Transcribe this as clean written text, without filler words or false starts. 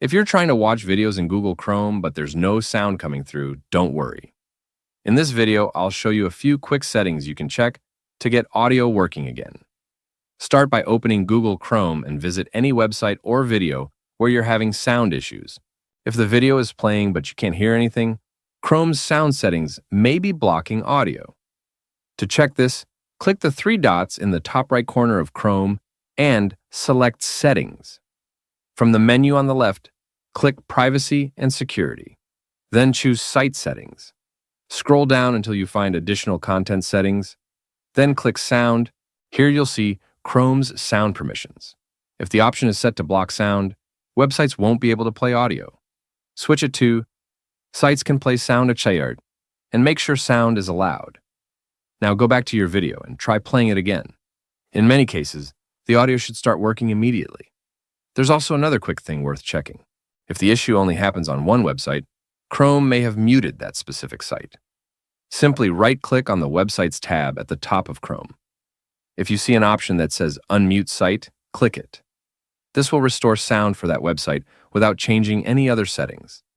If you're trying to watch videos in Google Chrome but there's no sound coming through, don't worry. In this video, I'll show you a few quick settings you can check to get audio working again. Start by opening Google Chrome and visit any website or video where you're having sound issues. If the video is playing but you can't hear anything, Chrome's sound settings may be blocking audio. To check this, click the three dots in the top right corner of Chrome and select Settings. From the menu on the left, click Privacy and Security. Then choose Site Settings. Scroll down until you find Additional Content Settings. Then click Sound. Here you'll see Chrome's sound permissions. If the option is set to block sound, websites won't be able to play audio. Switch it to Sites can play sound acquired, and make sure sound is allowed. Now go back to your video and try playing it again. In many cases, the audio should start working immediately. There's also another quick thing worth checking. If the issue only happens on one website, Chrome may have muted that specific site. Simply right-click on the Websites tab at the top of Chrome. If you see an option that says Unmute Site, click it. This will restore sound for that website without changing any other settings.